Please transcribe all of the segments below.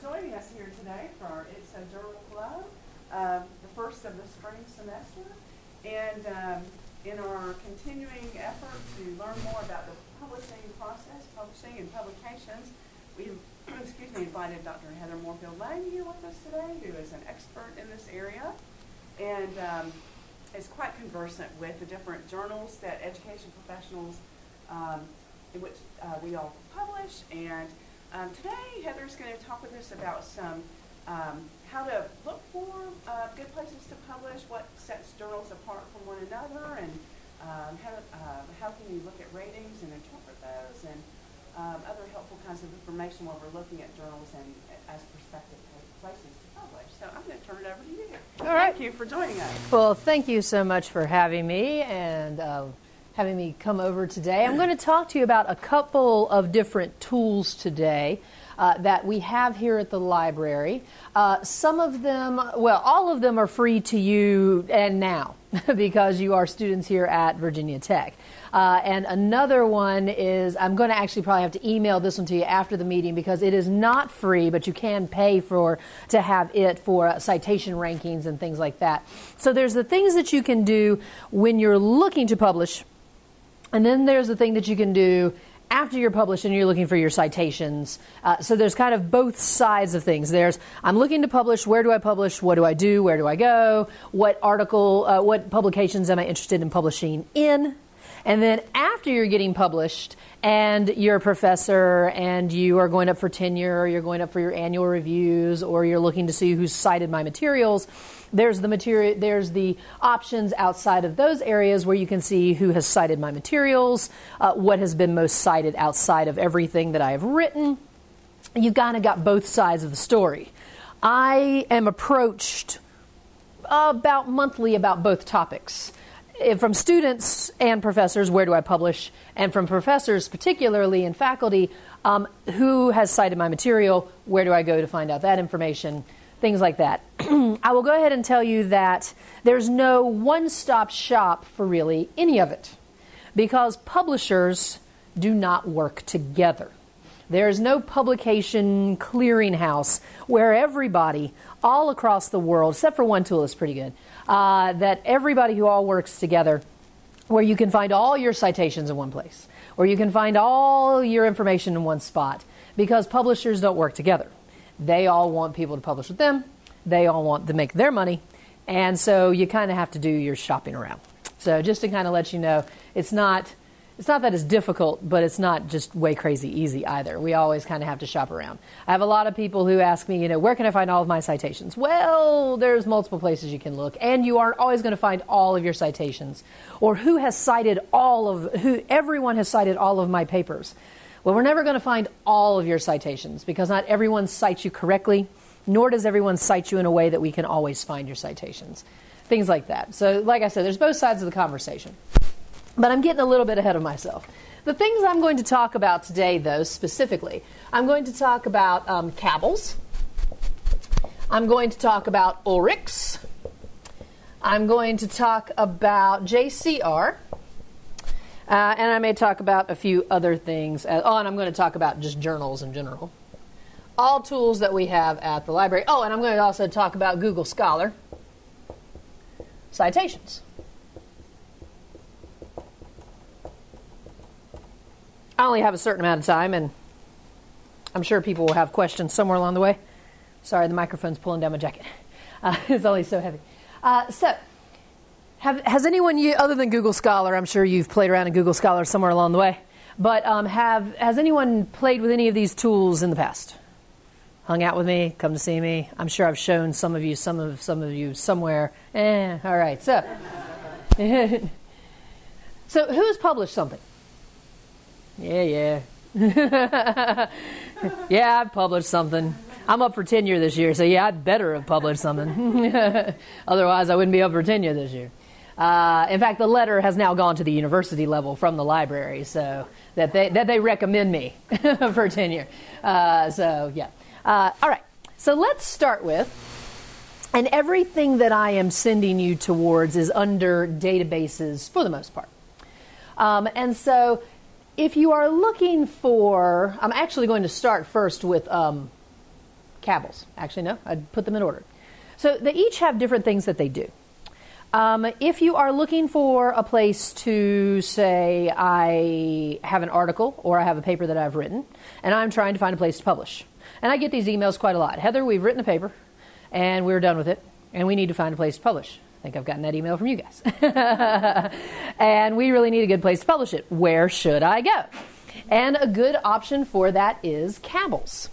joining us here today for our ITSA Journal Club, the first of the spring semester. And in our continuing effort to learn more about the publishing process, publishing and publications, we invited Dr. Heather Moorefield-Lang here with us today, who is an expert in this area and is quite conversant with the different journals that education professionals in which we all publish. And today, Heather's going to talk with us about some how to look for good places to publish, what sets journals apart from one another, and how can you look at ratings and interpret those, and other helpful kinds of information while we're looking at journals and as prospective places to publish. So I'm going to turn it over to you. All right. Thank you for joining us. Well, thank you so much for having me and having me come over today. I'm going to talk to you about a couple of different tools today that we have here at the library. Some of them, well, all of them are free to you and now because you are students here at Virginia Tech. And another one is, I'm going to actually probably have to email this one to you after the meeting because it is not free, but you can pay to have it for citation rankings and things like that. So there's the things that you can do when you're looking to publish, and then there's the thing that you can do after you're published and you're looking for your citations. So there's kind of both sides of things. There's, I'm looking to publish, where do I publish, what do I do, where do I go, what publications am I interested in publishing in? And then after you're getting published and you're a professor and you are going up for tenure or you're going up for your annual reviews or you're looking to see who's cited my materials, there's the options outside of those areas where you can see who has cited my materials, what has been most cited outside of everything that I have written. You've kind of got both sides of the story. I am approached about monthly about both topics. From students and professors, where do I publish? And from professors, particularly in faculty, who has cited my material? Where do I go to find out that information? Things like that. I will go ahead and tell you that there's no one-stop shop for really any of it because publishers do not work together. There's no publication clearinghouse where everybody all across the world, except for one tool is pretty good, that everybody who all works together, where you can find all your citations in one place, or you can find all your information in one spot, because publishers don't work together. They all want people to publish with them. They all want to make their money. And so you kind of have to do your shopping around. So just to kind of let you know, it's not that it's difficult, but it's not just way crazy easy either. We always kind of have to shop around. I have a lot of people who ask me, where can I find all of my citations? Well, there's multiple places you can look, and you aren't always going to find all of your citations. Or everyone has cited all of my papers. Well, we're never going to find all of your citations because not everyone cites you correctly, nor does everyone cite you in a way that we can always find your citations. Things like that. So, like I said, there's both sides of the conversation. But I'm getting a little bit ahead of myself. The things I'm going to talk about today, though, specifically, I'm going to talk about Cabell's. I'm going to talk about Ulrichs. I'm going to talk about JCR. And I may talk about a few other things. And I'm going to talk about just journals in general. All tools that we have at the library. Oh, and I'm going to also talk about Google Scholar. Citations. I only have a certain amount of time, and I'm sure people will have questions somewhere along the way. Sorry, the microphone's pulling down my jacket. It's only so heavy. Has anyone, other than Google Scholar, I'm sure you've played around in Google Scholar somewhere along the way, but has anyone played with any of these tools in the past? Hung out with me, come to see me? I'm sure I've shown some of you somewhere. All right, so who's published something? Yeah. Yeah, I've published something. I'm up for tenure this year, so yeah, I'd better have published something. Otherwise, I wouldn't be up for tenure this year. In fact, the letter has now gone to the university level from the library, so that they recommend me for tenure. So yeah. All right. So let's start with, and everything that I am sending you towards is under databases for the most part. And so if you are looking for, I'm actually going to start first with Cabels. Actually, no, I'd put them in order. So they each have different things that they do. If you are looking for a place to say, I have an article or I have a paper that I've written, and I'm trying to find a place to publish. And I get these emails quite a lot. Heather, we've written a paper, and we're done with it, and we need to find a place to publish. I think I've gotten that email from you guys. And we really need a good place to publish it. Where should I go? And a good option for that is Cabels.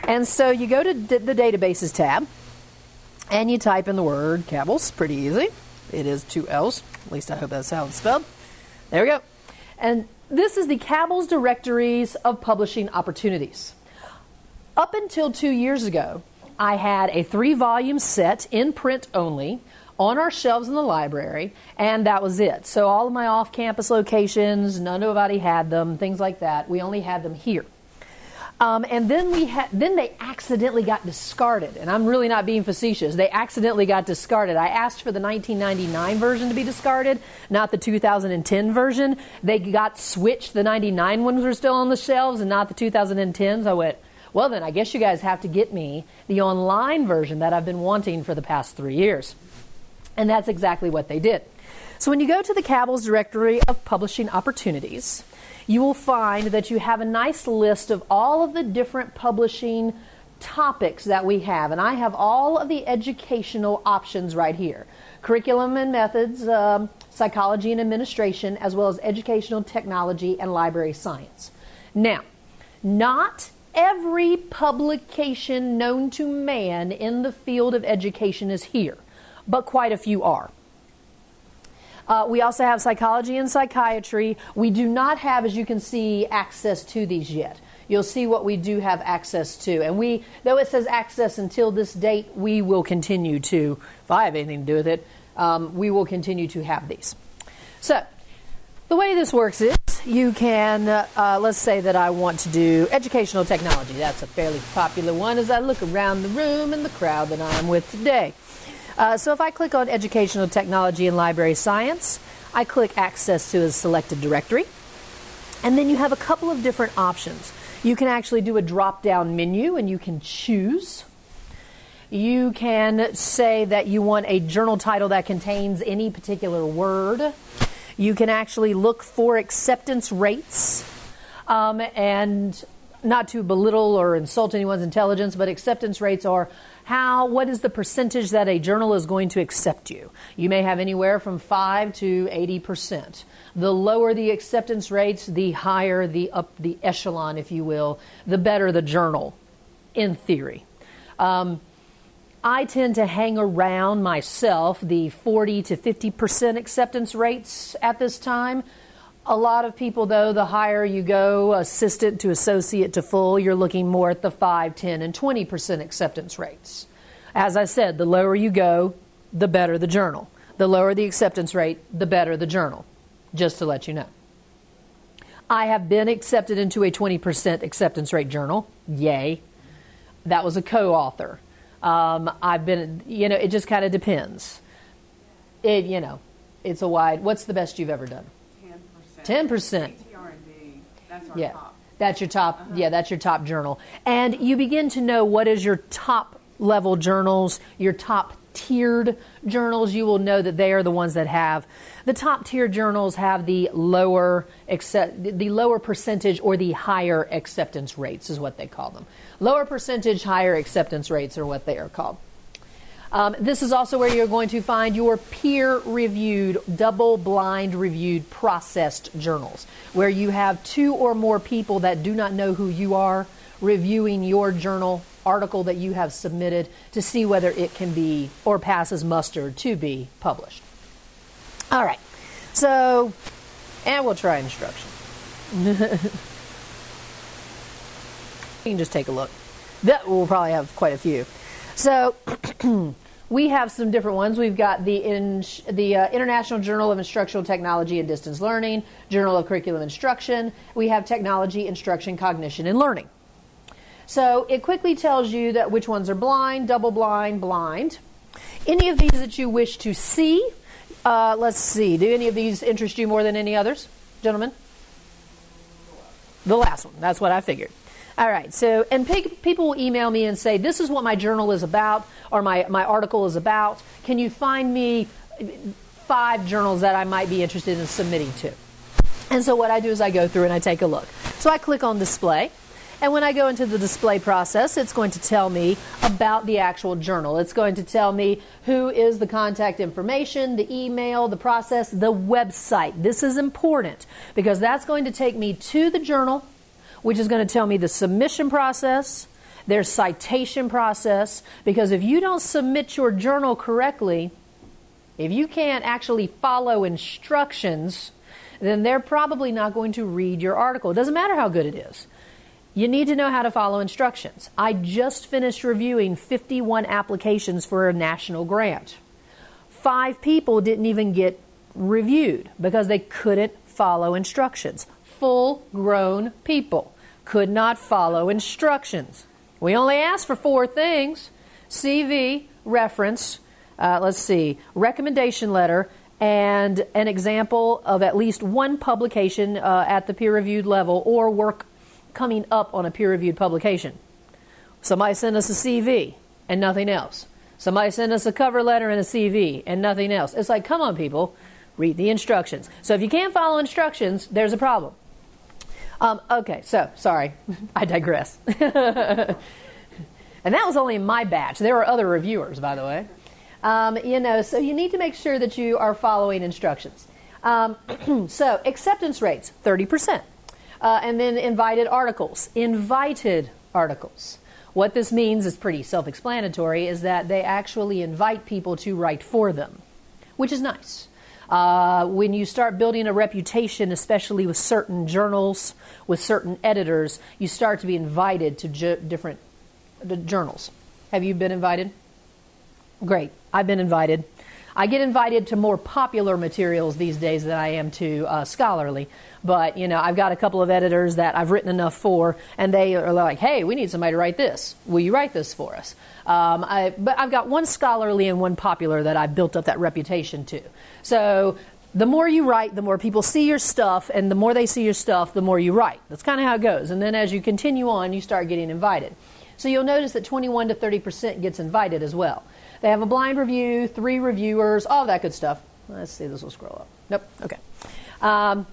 And so you go to the Databases tab, and you type in the word Cabels. Pretty easy. It is 2 L's. At least I hope that's how it's spelled. There we go. And this is the Cabels Directories of Publishing Opportunities. Up until 2 years ago, I had a 3-volume set in print only on our shelves in the library, and that was it. So all of my off-campus locations, nobody had them, things like that. We only had them here. And then they accidentally got discarded, and I'm really not being facetious. They accidentally got discarded. I asked for the 1999 version to be discarded, not the 2010 version. They got switched. The 99 ones were still on the shelves and not the 2010s. I went, well then, I guess you guys have to get me the online version that I've been wanting for the past 3 years. And that's exactly what they did. So when you go to the Cabels Directory of Publishing Opportunities, you will find that you have a nice list of all of the different publishing topics that we have. And I have all of the educational options right here. Curriculum and methods, psychology and administration, as well as educational technology and library science. Now, not every publication known to man in the field of education is here, but quite a few are. We also have psychology and psychiatry. We do not have, as you can see, access to these yet. You'll see what we do have access to. And though it says access until this date, we will continue to, if I have anything to do with it, we will continue to have these. So, the way this works is you can, let's say that I want to do educational technology. That's a fairly popular one as I look around the room and the crowd that I'm with today. So if I click on Educational Technology and Library Science, I click Access to a selected directory, and then you have a couple of different options. You can actually do a drop-down menu, and you can choose. You can say that you want a journal title that contains any particular word. You can actually look for acceptance rates, and not to belittle or insult anyone's intelligence, but acceptance rates are what is the percentage that a journal is going to accept you? You may have anywhere from 5 to 80%. The lower the acceptance rates, the higher the echelon, if you will, the better the journal, in theory. I tend to hang around myself the 40 to 50% acceptance rates at this time. A lot of people, though, the higher you go, assistant to associate to full, you're looking more at the 5, 10, and 20% acceptance rates. As I said, the lower you go, the better the journal. The lower the acceptance rate, the better the journal, just to let you know. I have been accepted into a 20% acceptance rate journal. Yay. That was a co-author. I've been, it just kind of depends. It's a wide, what's the best you've ever done? 10%. ATR&D, that's our top. That's your top. Yeah, that's your top journal. And you begin to know what is your top level journals, your top tiered journals. You will know that they are the ones that have the top tier journals have the lower percentage or the higher acceptance rates is what they call them. Lower percentage, higher acceptance rates are what they are called. This is also where you're going to find your peer-reviewed, double-blind reviewed, processed journals, where you have 2 or more people that do not know who you are reviewing your journal article that you have submitted to see whether it can be or passes muster to be published. All right, so, and we'll try instruction. You can just take a look. That will probably have quite a few. So we have some different ones. We've got the International Journal of Instructional Technology and Distance Learning, Journal of Curriculum Instruction. We have Technology, Instruction, Cognition, and Learning. So it quickly tells you that which ones are blind, double blind, blind. Any of these that you wish to see, let's see. Do any of these interest you more than any others, gentlemen? The last one. That's what I figured. All right, so, and people will email me and say, this is what my journal is about, or my article is about. Can you find me 5 journals that I might be interested in submitting to? And so what I do is I go through and I take a look. So I click on display. And when I go into the display process, it's going to tell me about the actual journal. It's going to tell me who is the contact information, the email, the process, the website. This is important because that's going to take me to the journal, which is going to tell me the submission process, their citation process, because if you don't submit your journal correctly, if you can't actually follow instructions, then they're probably not going to read your article. It doesn't matter how good it is. You need to know how to follow instructions. I just finished reviewing 51 applications for a national grant. 5 people didn't even get reviewed because they couldn't follow instructions. Full-grown people could not follow instructions. We only asked for 4 things: CV, reference, recommendation letter, and an example of at least one publication at the peer-reviewed level or work coming up on a peer-reviewed publication. Somebody sent us a CV and nothing else. Somebody sent us a cover letter and a CV and nothing else. It's like, come on, people, read the instructions. So if you can't follow instructions, there's a problem. Okay, so, sorry, I digress. And that was only my batch. There were other reviewers, by the way. So you need to make sure that you are following instructions. So acceptance rates, 30%. And then invited articles. Invited articles. What this means is pretty self-explanatory, is that they actually invite people to write for them, which is nice. When you start building a reputation, especially with certain journals, with certain editors, you start to be invited to different journals. Have you been invited? Great. I've been invited. I get invited to more popular materials these days than I am to scholarly. But, I've got a couple of editors that I've written enough for, and they are like, hey, we need somebody to write this. Will you write this for us? But I've got one scholarly and one popular that I've built up that reputation to. So the more you write, the more people see your stuff, and the more they see your stuff, the more you write. That's kind of how it goes. And then as you continue on, you start getting invited. So you'll notice that 21 to 30% gets invited as well. They have a blind review, 3 reviewers, all that good stuff. Let's see, this will scroll up. Nope, okay. And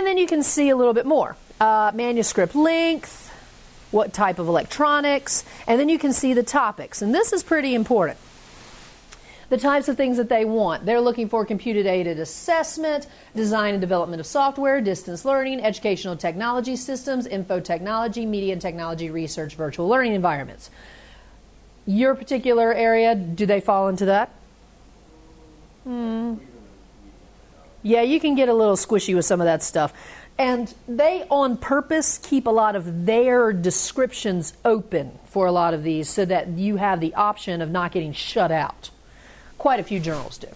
then you can see a little bit more. Manuscript length, what type of electronics, and then you can see the topics. And this is pretty important. The types of things that they want. They're looking for computer-aided assessment, design and development of software, distance learning, educational technology systems, info technology, media and technology research, virtual learning environments. Your particular area, do they fall into that? Yeah, you can get a little squishy with some of that stuff. And they, on purpose, keep a lot of their descriptions open for a lot of these so that you have the option of not getting shut out. Quite a few journals do.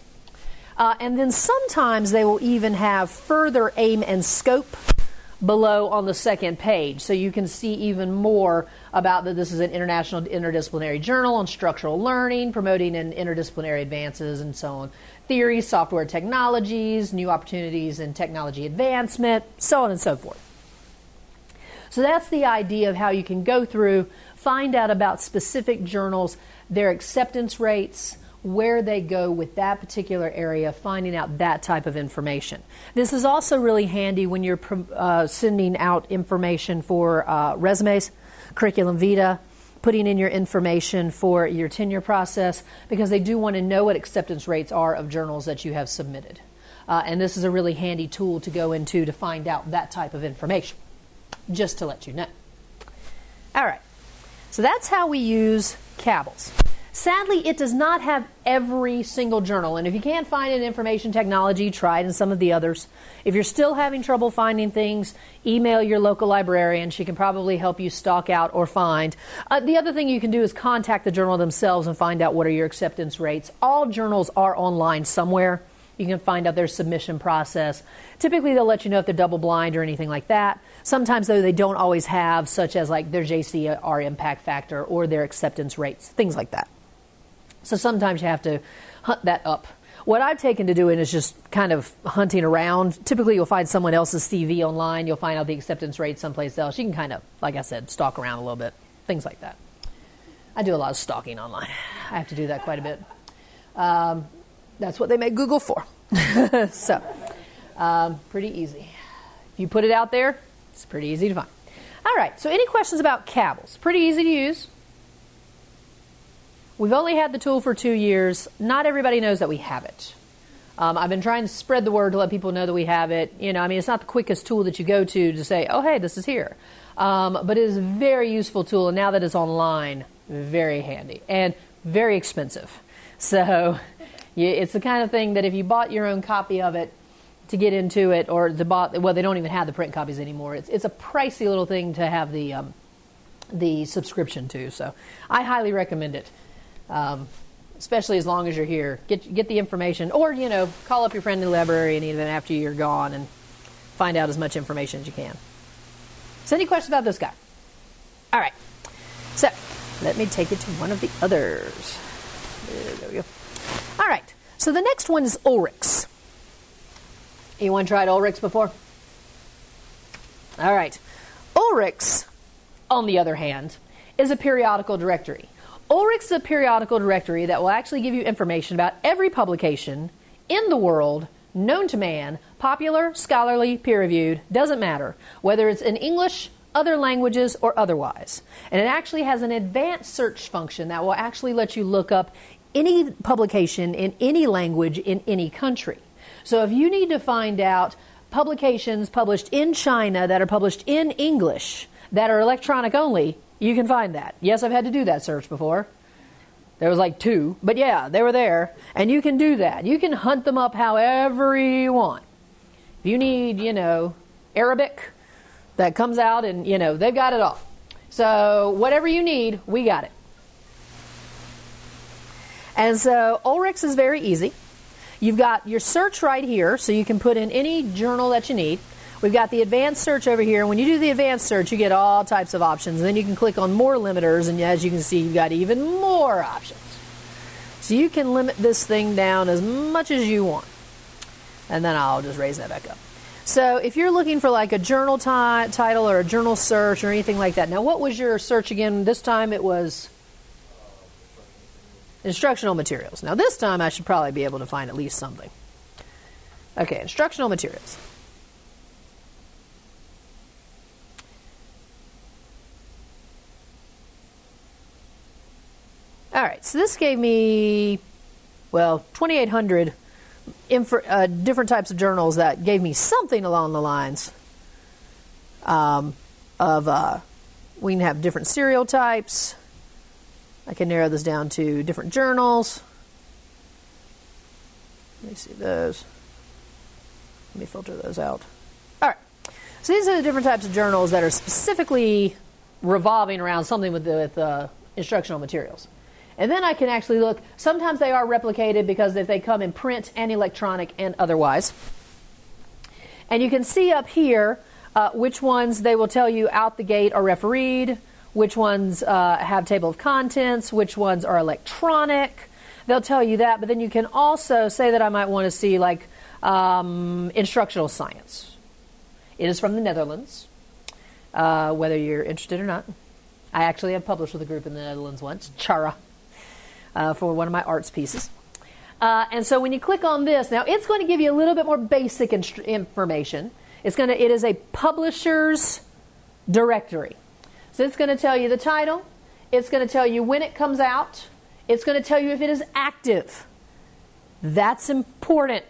And then sometimes they will even have further aim and scope below on the second page. So you can see even more about that this is an international interdisciplinary journal on structural learning, promoting and interdisciplinary advances and so on. Theory, software technologies, new opportunities in technology advancement, so on and so forth. So that's the idea of how you can go through, find out about specific journals, their acceptance rates, where they go with that particular area, finding out that type of information. This is also really handy when you're sending out information for resumes, curriculum vitae, putting in your information for your tenure process, because they do want to know what acceptance rates are of journals that you have submitted. And this is a really handy tool to go into to find out that type of information, just to let you know. All right, so that's how we use Cabell's. Sadly, it does not have every single journal, and if you can't find it in information technology, try it in some of the others. If you're still having trouble finding things, email your local librarian. She can probably help you stalk out or find. The other thing you can do is contact the journal themselves and find out what are your acceptance rates. All journals are online somewhere. You can find out their submission process. Typically, they'll let you know if they're double blind or anything like that. Sometimes, though, they don't always have, such as like their JCR impact factor or their acceptance rates, things like that. So sometimes you have to hunt that up. what I've taken to doing is just kind of hunting around. Typically, you'll find someone else's CV online. You'll find out the acceptance rate someplace else. You can kind of, like I said, stalk around a little bit, things like that. I do a lot of stalking online. I have to do that quite a bit. That's what they make Google for. So, pretty easy. If you put it out there, it's pretty easy to find. All right, so any questions about Cabbles? Pretty easy to use. We've only had the tool for 2 years. Not everybody knows that we have it. I've been trying to spread the word to let people know that we have it. You know, I mean, it's not the quickest tool that you go to say, oh, hey, this is here. But it is a very useful tool, and now that it's online, very handy and very expensive. So it's the kind of thing that if you bought your own copy of it to get into it, or well, they don't even have the print copies anymore. It's a pricey little thing to have the subscription to. So I highly recommend it. Especially as long as you're here. Get the information, or, you know, call up your friend in the library and even after you're gone and find out as much information as you can. So any questions about this guy? All right. So let me take you to one of the others. There we go. All right. So the next one is Ulrichs. Anyone tried Ulrichs before? All right. Ulrichs, on the other hand, is a periodical directory. Ulrichs is a periodical directory that will actually give you information about every publication in the world known to man, popular, scholarly, peer-reviewed, doesn't matter, whether it's in English, other languages, or otherwise. And it actually has an advanced search function that will actually let you look up any publication in any language in any country. So if you need to find out publications published in China that are published in English that are electronic only, you can find that. Yes, I've had to do that search before. There was like 2, but yeah, they were there. And you can do that. You can hunt them up however you want. If you need, you know, Arabic that comes out and, you know, they've got it all. So whatever you need, we got it. And so Ulrichs is very easy. You've got your search right here, so you can put in any journal that you need. We've got the advanced search over here. When you do the advanced search, you get all types of options. And then you can click on more limiters, and as you can see, you've got even more options. So you can limit this thing down as much as you want. And then I'll just raise that back up. So if you're looking for like a journal title or a journal search or anything like that. Now, what was your search again? This time it was instructional materials. Now, this time I should probably be able to find at least something. Okay, instructional materials. All right, so this gave me, well, 2,800 different types of journals that gave me something along the lines of we can have different serial types. I can narrow this down to different journals. Let me see those. Let me filter those out. All right, so these are the different types of journals that are specifically revolving around something with instructional materials. And then I can actually look. Sometimes they are replicated because if they come in print and electronic and otherwise. And you can see up here which ones they will tell you out the gate are refereed, which ones have table of contents, which ones are electronic. They'll tell you that. But then you can also say that I might want to see like instructional science. It is from the Netherlands, whether you're interested or not. I actually have published with a group in the Netherlands once, Chara. For one of my arts pieces. And so when you click on this, now it's going to give you a little bit more basic information. It is a publisher's directory. So it's going to tell you the title. It's going to tell you when it comes out. It's going to tell you if it is active. That's important.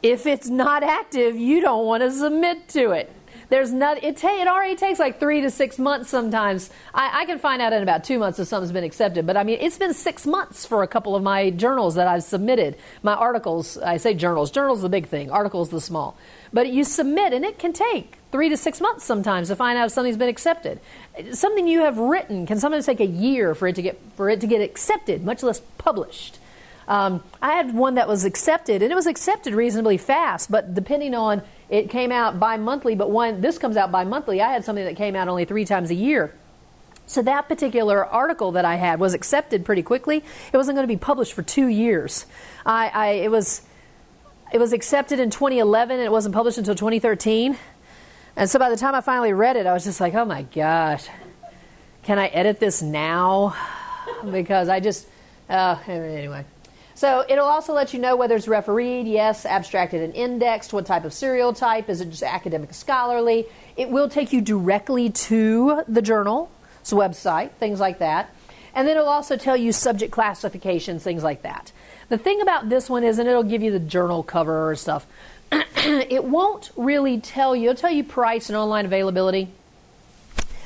If it's not active, you don't want to submit to it. There's not. It already takes like 3 to 6 months sometimes. I can find out in about 2 months if something's been accepted. But I mean, it's been 6 months for a couple of my journals that I've submitted. My articles. I say journals. Journals the big thing. Articles the small. But you submit, and it can take 3 to 6 months sometimes to find out if something's been accepted. Something you have written can sometimes take a year for it to get accepted, much less published. I had one that was accepted, and it was accepted reasonably fast, but depending on, it came out bi-monthly, but this comes out bi-monthly. I had something that came out only 3 times a year. So that particular article that I had was accepted pretty quickly. It wasn't going to be published for 2 years. It was accepted in 2011 and it wasn't published until 2013. And so by the time I finally read it, I was just like, oh my gosh, can I edit this now? Because I just, anyway. So it'll also let you know whether it's refereed, yes, abstracted and indexed, what type of serial type, is it just academic scholarly. It will take you directly to the journal's website, things like that. And then it'll also tell you subject classifications, things like that. The thing about this one is, and it'll give you the journal cover or stuff, it won't really tell you, it'll tell you price and online availability.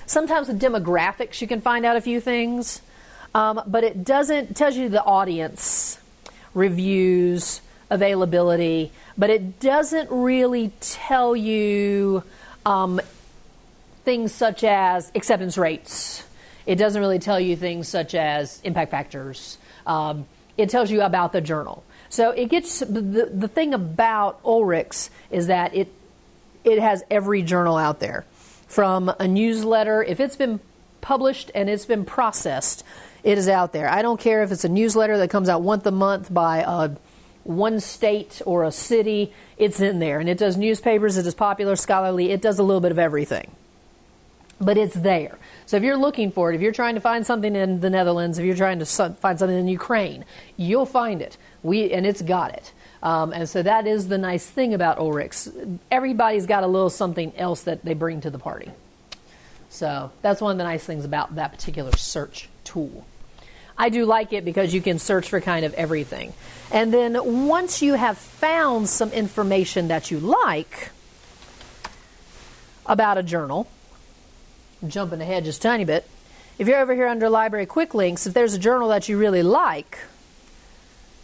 Sometimes with demographics you can find out a few things, but it tells you the audience, reviews, availability, but it doesn't really tell you things such as acceptance rates. It doesn't really tell you things such as impact factors. It tells you about the journal. So it gets the thing about Ulrich's is that it has every journal out there. From a newsletter, if it's been published and it's been processed, it is out there. I don't care if it's a newsletter that comes out once a month by one state or a city, it's in there. And it does newspapers, it does popular, scholarly, it does a little bit of everything. But it's there. So if you're looking for it, if you're trying to find something in the Netherlands, if you're trying to find something in Ukraine, you'll find it. And it's got it. And so that is the nice thing about Ulrich's. Everybody's got a little something else that they bring to the party. So that's one of the nice things about that particular search tool. I do like it because you can search for kind of everything. And then once you have found some information that you like about a journal, I'm jumping ahead just a tiny bit, if you're over here under Library Quick Links, if there's a journal that you really like,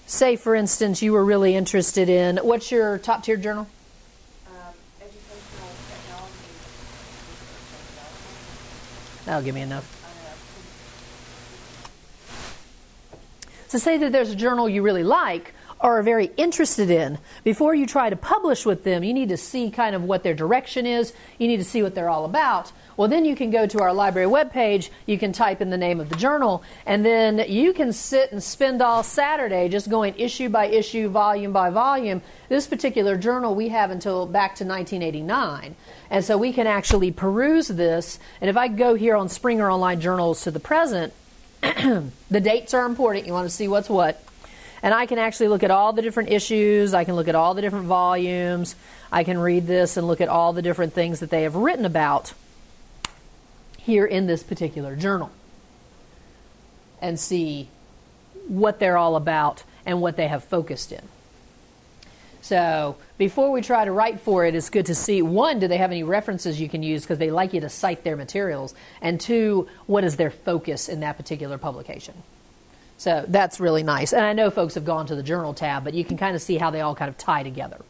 say for instance you were really interested in, what's your top tier journal? Educational technology. That'll give me enough. So say that there's a journal you really like or are very interested in. Before you try to publish with them, you need to see kind of what their direction is. You need to see what they're all about. Well, then you can go to our library webpage, you can type in the name of the journal, and then you can sit and spend all Saturday just going issue by issue, volume by volume. This particular journal we have until back to 1989. And so we can actually peruse this. And if I go here on Springer Online Journals to the present, the dates are important. You want to see what's what. And I can actually look at all the different issues. I can look at all the different volumes. I can read this and look at all the different things that they have written about here in this particular journal and see what they're all about and what they have focused in. So before we try to write for it, it's good to see, one, do they have any references you can use because they like you to cite their materials, and two, what is their focus in that particular publication. So that's really nice. And I know folks have gone to the journal tab, but you can kind of see how they all kind of tie together.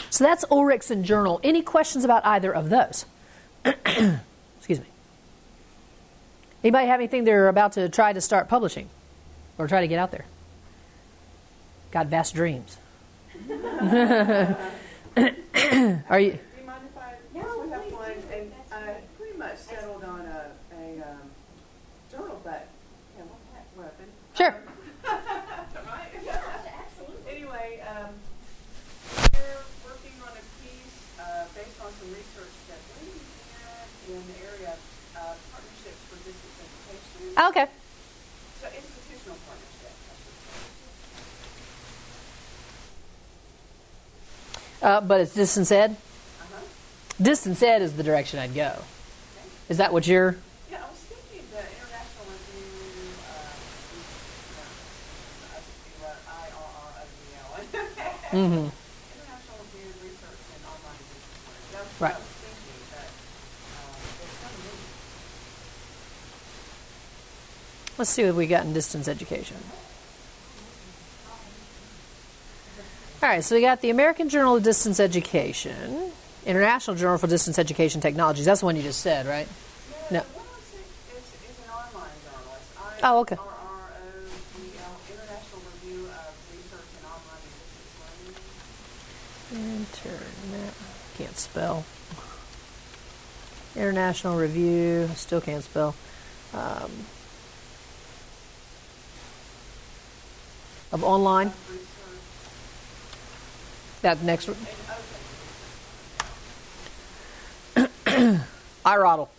So that's Ulrich's and journal. Any questions about either of those? Excuse me. Anybody have anything they're about to try to start publishing or try to get out there? Got vast dreams. Are you? Do you mind if I? Yes, we have one, and I pretty much settled on a journal, but yeah, what happened? Sure. Right? Anyway, we're working on a piece based on some research that we did in the area of partnerships for distance education. Okay. So institutional partnership, I should say. But it's distance ed? Uh-huh. Distance ed is the direction I'd go. Okay. Is that what you're... Yeah, I was thinking the International Review, IRROVL. Mm-hmm. International Review Research and Online Business Learning. That's what Right. I was thinking, but it's kind of neat. Let's see what we got in distance education. All right, so we got the American Journal of Distance Education, International Journal for Distance Education Technologies. That's the one you just said, right? No. The one I said is an online journal. It's Oh, okay. IRROVL, International Review of Research and Online Business Learning. Internet. Can't spell. International Review. Still can't spell. Of online. That next one. iRoddle.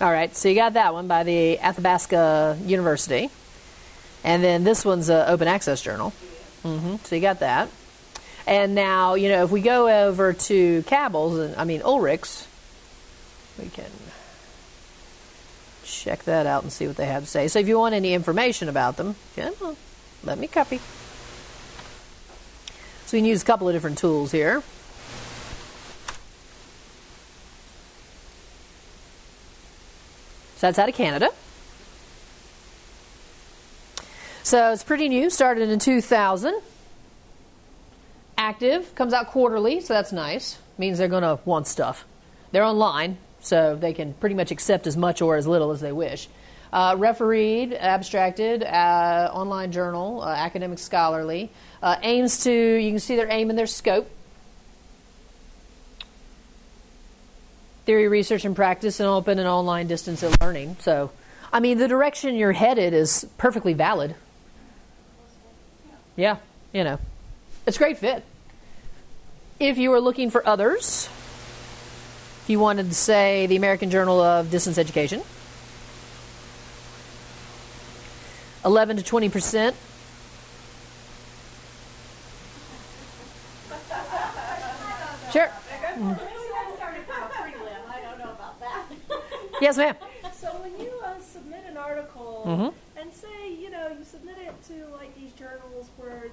All right, so you got that one by the Athabasca University. And then this one's an open access journal. So you got that. And now, if we go over to Cabell's, Ulrich's, we can check that out and see what they have to say. So if you want any information about them, let me copy. So we can use a couple of different tools here. So that's out of Canada. So it's pretty new, started in 2000. Active, comes out quarterly, so that's nice. Means they're going to want stuff. They're online, so they can pretty much accept as much or as little as they wish. Refereed, abstracted, online journal, academic scholarly. Aims to, you can see their aim and their scope. Theory, research, and practice in open and online distance learning. So, the direction you're headed is perfectly valid. Yeah, it's a great fit. If you were looking for others, if you wanted to say the American Journal of Distance Education, 11 to 20%. Sure. Yes, ma'am. So when you submit an article and say, you submit it to like these journals where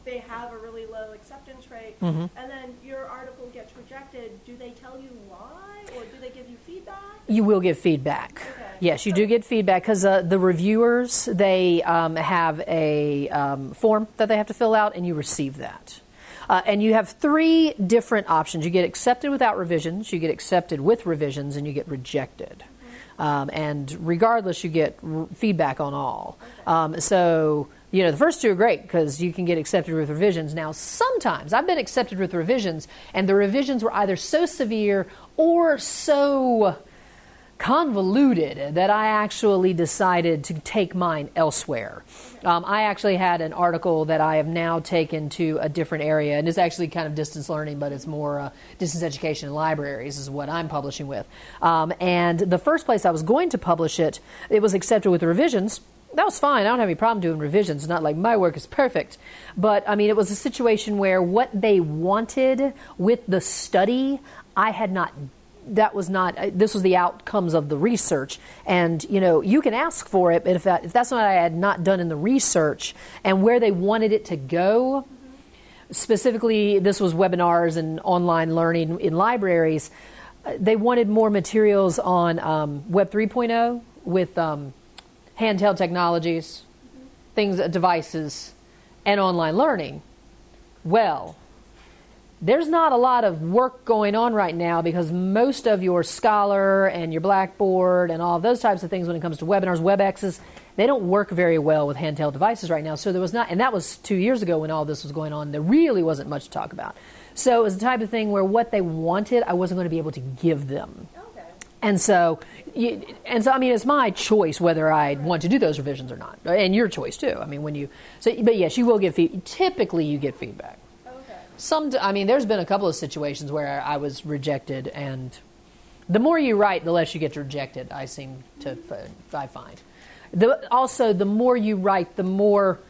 they have a really low acceptance rate, and then your article gets rejected, do they tell you why, or do they give you feedback? You will get feedback. Okay. Yes, you do get feedback because the reviewers, they have a form that they have to fill out, and you receive that. And you have 3 different options. You get accepted without revisions, you get accepted with revisions, and you get rejected. And regardless, you get feedback on all. Okay. So, the first 2 are great because you can get accepted with revisions. Now, sometimes I've been accepted with revisions, and the revisions were either so severe or so convoluted that I actually decided to take mine elsewhere. I actually had an article that I have now taken to a different area, and it's actually kind of distance learning, but it's more distance education in libraries is what I'm publishing with. And the first place I was going to publish it, it was accepted with revisions. That was fine. I don't have any problem doing revisions. It's not like my work is perfect. But, it was a situation where what they wanted with the study, I had not this was the outcomes of the research. And, you can ask for it, but if that's what I had not done in the research and where they wanted it to go, specifically this was webinars and online learning in libraries, they wanted more materials on Web 3.0 with handheld technologies, devices, and online learning. Well, there's not a lot of work going on right now because most of your Scholar and your Blackboard and all of those types of things when it comes to webinars, WebExes, they don't work very well with handheld devices right now. So there was not, and that was 2 years ago when all this was going on, there really wasn't much to talk about. So it was the type of thing where what they wanted, I wasn't going to be able to give them. Okay. And so, it's my choice whether I want to do those revisions or not. And your choice too. But yes, you will get feedback. Typically you get feedback. There's been a couple of situations where I was rejected, and the more you write, the less you get rejected, I find. Also, the more you write, the more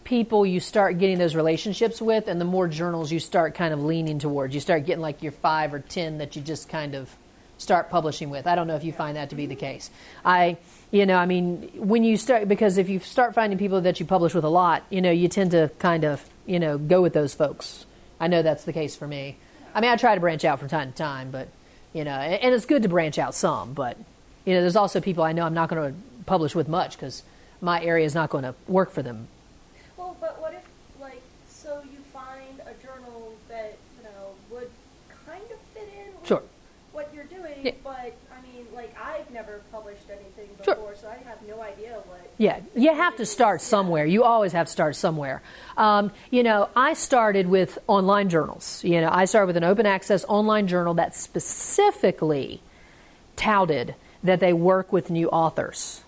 people you start getting those relationships with, and the more journals you start kind of leaning towards. You start getting like your 5 or 10 that you just kind of start publishing with. I don't know if you find that to be the case. When you start, because if you start finding people that you publish with a lot, you tend to kind of, go with those folks. I know that's the case for me. I try to branch out from time to time, but, and it's good to branch out some, but, there's also people I know I'm not going to publish with much because my area is not going to work for them. Well, but what if, so you find a journal that, would kind of fit in with Sure. what you're doing, Yeah. but, I've never published anything Sure. before, so I have no idea what. Yeah, you have to start somewhere. You always have to start somewhere. I started with online journals. I started with an open access online journal that specifically touted that they work with new authors.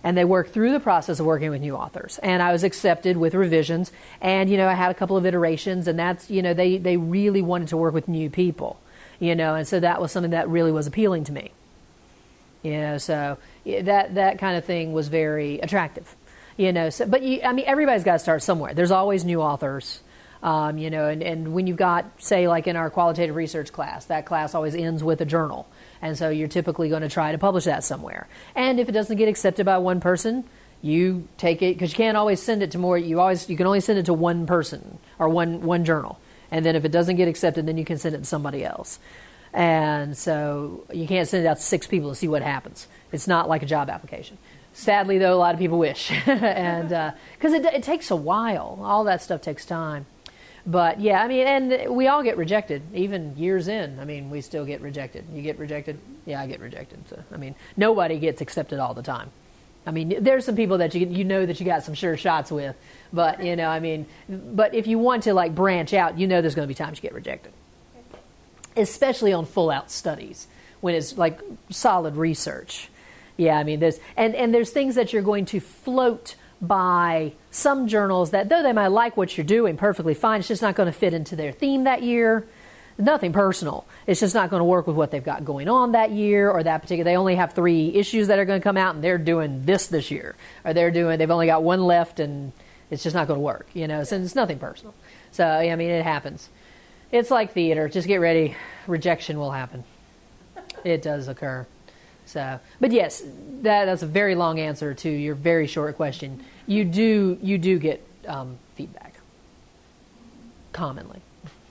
And they work through the process of working with new authors. And I was accepted with revisions. And, I had a couple of iterations. And that's, they really wanted to work with new people. And so that was something that really was appealing to me. So that kind of thing was very attractive. But everybody's got to start somewhere. There's always new authors. And when you've got, say, like in our qualitative research class, that class always ends with a journal. And so you're typically going to try to publish that somewhere. And if it doesn't get accepted by one person, you take it, because you can't always send it to more, you can only send it to one person or one journal. And then if it doesn't get accepted, then you can send it to somebody else. And so you can't send it out to 6 people to see what happens. It's not like a job application. Sadly, though, a lot of people wish. And because it takes a while. All that stuff takes time. But yeah, and we all get rejected, even years in. We still get rejected. You get rejected? Yeah, I get rejected. So, nobody gets accepted all the time. There's some people that you know that you got some sure shots with, but but if you want to like branch out, there's going to be times you get rejected, especially on full out studies when it's like solid research. Yeah, there's things that you're going to float by some journals that, though they might like what you're doing perfectly fine, it's just not going to fit into their theme that year. Nothing personal. It's just not going to work with what they've got going on that year or that particular. They only have 3 issues that are going to come out, and they're doing this year, or they've only got 1 left, and it's just not going to work. So it's nothing personal. So it happens. It's like theater. Just get ready. Rejection will happen. It does occur. So, but yes, that's a very long answer to your very short question. You do get feedback commonly.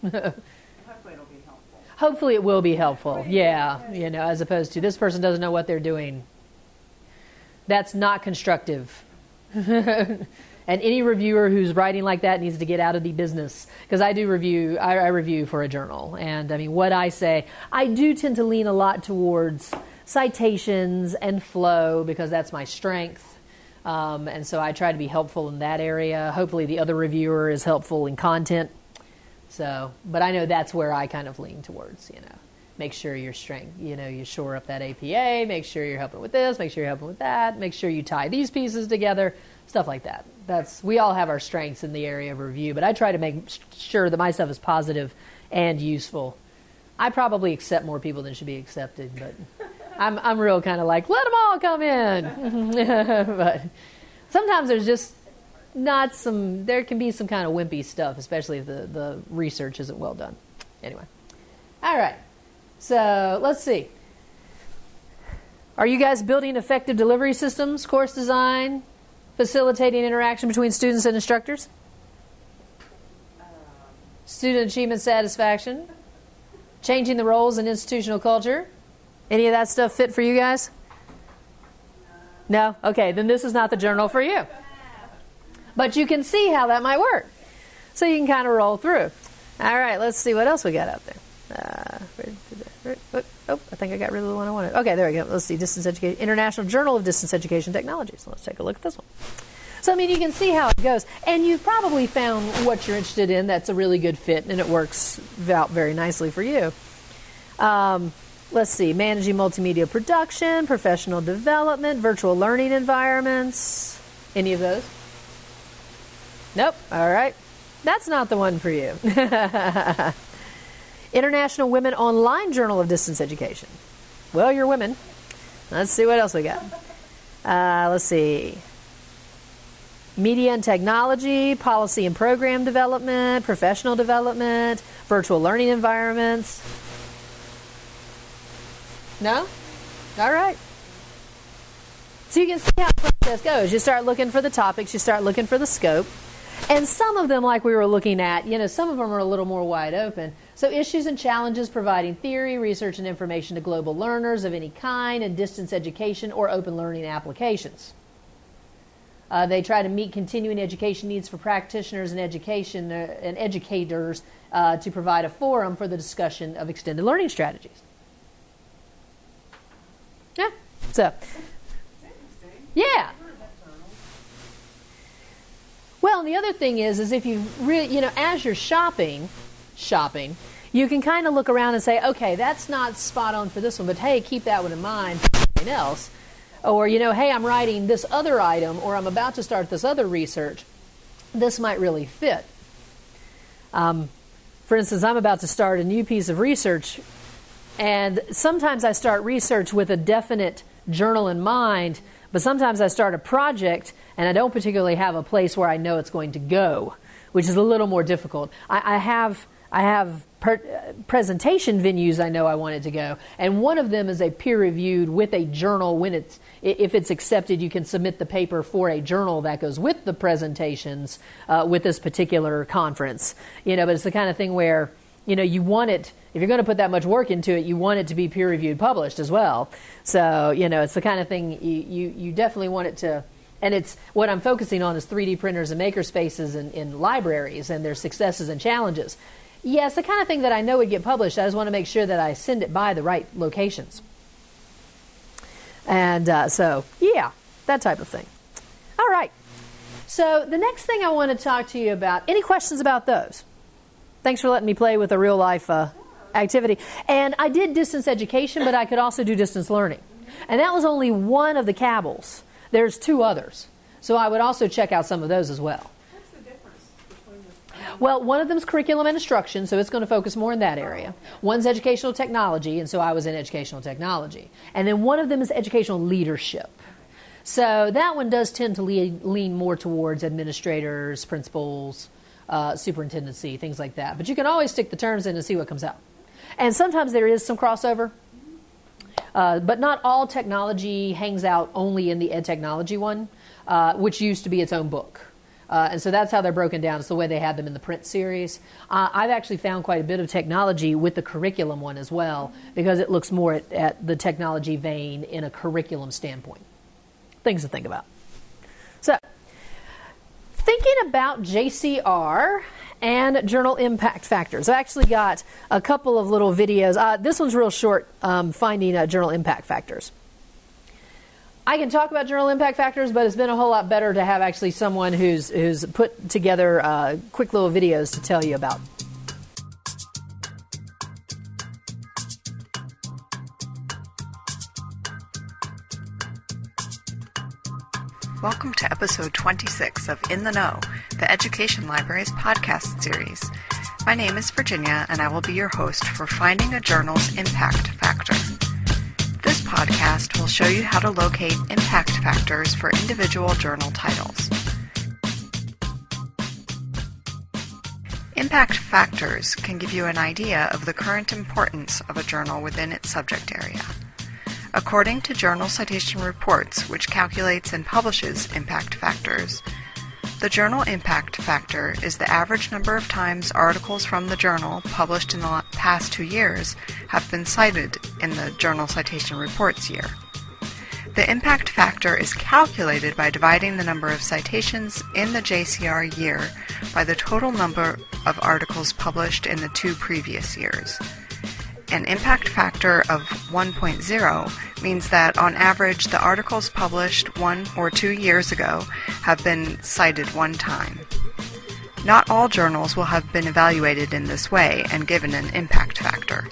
Hopefully it'll be helpful. Hopefully it will be helpful. Yeah, as opposed to this person doesn't know what they're doing. That's not constructive. And any reviewer who's writing like that needs to get out of the business, because I review for a journal, and what I say, I do tend to lean a lot towards citations and flow because that's my strength, and so I try to be helpful in that area. Hopefully the other reviewer is helpful in content. So, but I know that's where I kind of lean towards, make sure your strength, you shore up that APA, make sure you're helping with this, make sure you're helping with that, make sure you tie these pieces together, stuff like that. We all have our strengths in the area of review, but I try to make sure that my stuff is positive and useful. I probably accept more people than should be accepted, but I'm real kind of like, let them all come in. But sometimes there's just there can be some kind of wimpy stuff, especially if the research isn't well done. Anyway. All right. So let's see. Are you guys building effective delivery systems, course design, facilitating interaction between students and instructors? Student achievement satisfaction? Changing the roles in institutional culture? Any of that stuff fit for you guys? No? Okay, then this is not the journal for you. But you can see how that might work. So you can kind of roll through. All right, let's see what else we got out there. I think I got rid of the one I wanted. Okay, there we go. Let's see, Distance Education, International Journal of Distance Education Technologies. Let's take a look at this one. So, you can see how it goes. And you've probably found what you're interested in that's a really good fit, and it works out very nicely for you. Let's see, managing multimedia production, professional development, virtual learning environments. Any of those? Nope. All right. That's not the one for you. International Women Online Journal of Distance Education. Well, you're women. Let's see what else we got. Let's see. Media and technology, policy and program development, professional development, virtual learning environments. No? All right. So you can see how the process goes. You start looking for the topics, you start looking for the scope. And some of them, like we were looking at, some of them are a little more wide open. So issues and challenges providing theory, research, and information to global learners of any kind in distance education or open learning applications. They try to meet continuing education needs for practitioners and educators to provide a forum for the discussion of extended learning strategies. Yeah, So, It's interesting. yeah. I've heard of that journal. Well, and the other thing is if you really, as you're shopping, you can kind of look around and say, okay, that's not spot on for this one, but hey, keep that one in mind for something else. Or, hey, I'm writing this other item, or I'm about to start this other research. This might really fit. For instance, I'm about to start a new piece of research, and sometimes I start research with a definite journal in mind, but sometimes I start a project and I don't particularly have a place where I know it's going to go, which is a little more difficult. I have presentation venues I know I want it to go, and one of them is a peer-reviewed with a journal. If it's accepted, you can submit the paper for a journal that goes with the presentations with this particular conference. But it's the kind of thing where you want it. If you're going to put that much work into it, you want it to be peer-reviewed, published as well. So it's the kind of thing you definitely want it to. And it's what I'm focusing on is 3D printers and maker spaces in libraries and their successes and challenges. Yeah, it's the kind of thing that I know would get published. I just want to make sure that I send it by the right locations. And yeah, that type of thing. All right. So the next thing I want to talk to you about, any questions about those? Thanks for letting me play with a real life activity. And I did distance education, but I could also do distance learning. And that was only one of the cabals. There's 2 others. So I would also check out some of those as well. What's the difference between Well, one of them is curriculum and instruction, so it's going to focus more in that area. One's educational technology, and so I was in educational technology. And then one of them is educational leadership. So that one does tend to lean more towards administrators, principals, superintendency, things like that. But you can always stick the terms in and see what comes out. And sometimes there is some crossover. But not all technology hangs out only in the ed technology one, which used to be its own book. And so that's how they're broken down. It's the way they had them in the print series. I've actually found quite a bit of technology with the curriculum one as well, because it looks more at the technology vein in a curriculum standpoint. Things to think about. So, thinking about JCR and journal impact factors. I actually got a couple of little videos. This one's real short, finding journal impact factors. I can talk about journal impact factors, but it's been a whole lot better to have actually someone who's put together quick little videos to tell you about. Welcome to episode 26 of In the Know, the Education Library's podcast series. My name is Virginia, and I will be your host for Finding a Journal's Impact Factor. This podcast will show you how to locate impact factors for individual journal titles. Impact factors can give you an idea of the current importance of a journal within its subject area. According to Journal Citation Reports, which calculates and publishes impact factors, the journal impact factor is the average number of times articles from the journal published in the past 2 years have been cited in the Journal Citation Reports year. The impact factor is calculated by dividing the number of citations in the JCR year by the total number of articles published in the 2 previous years. An impact factor of 1.0 means that, on average, the articles published 1 or 2 years ago have been cited 1 time. Not all journals will have been evaluated in this way and given an impact factor.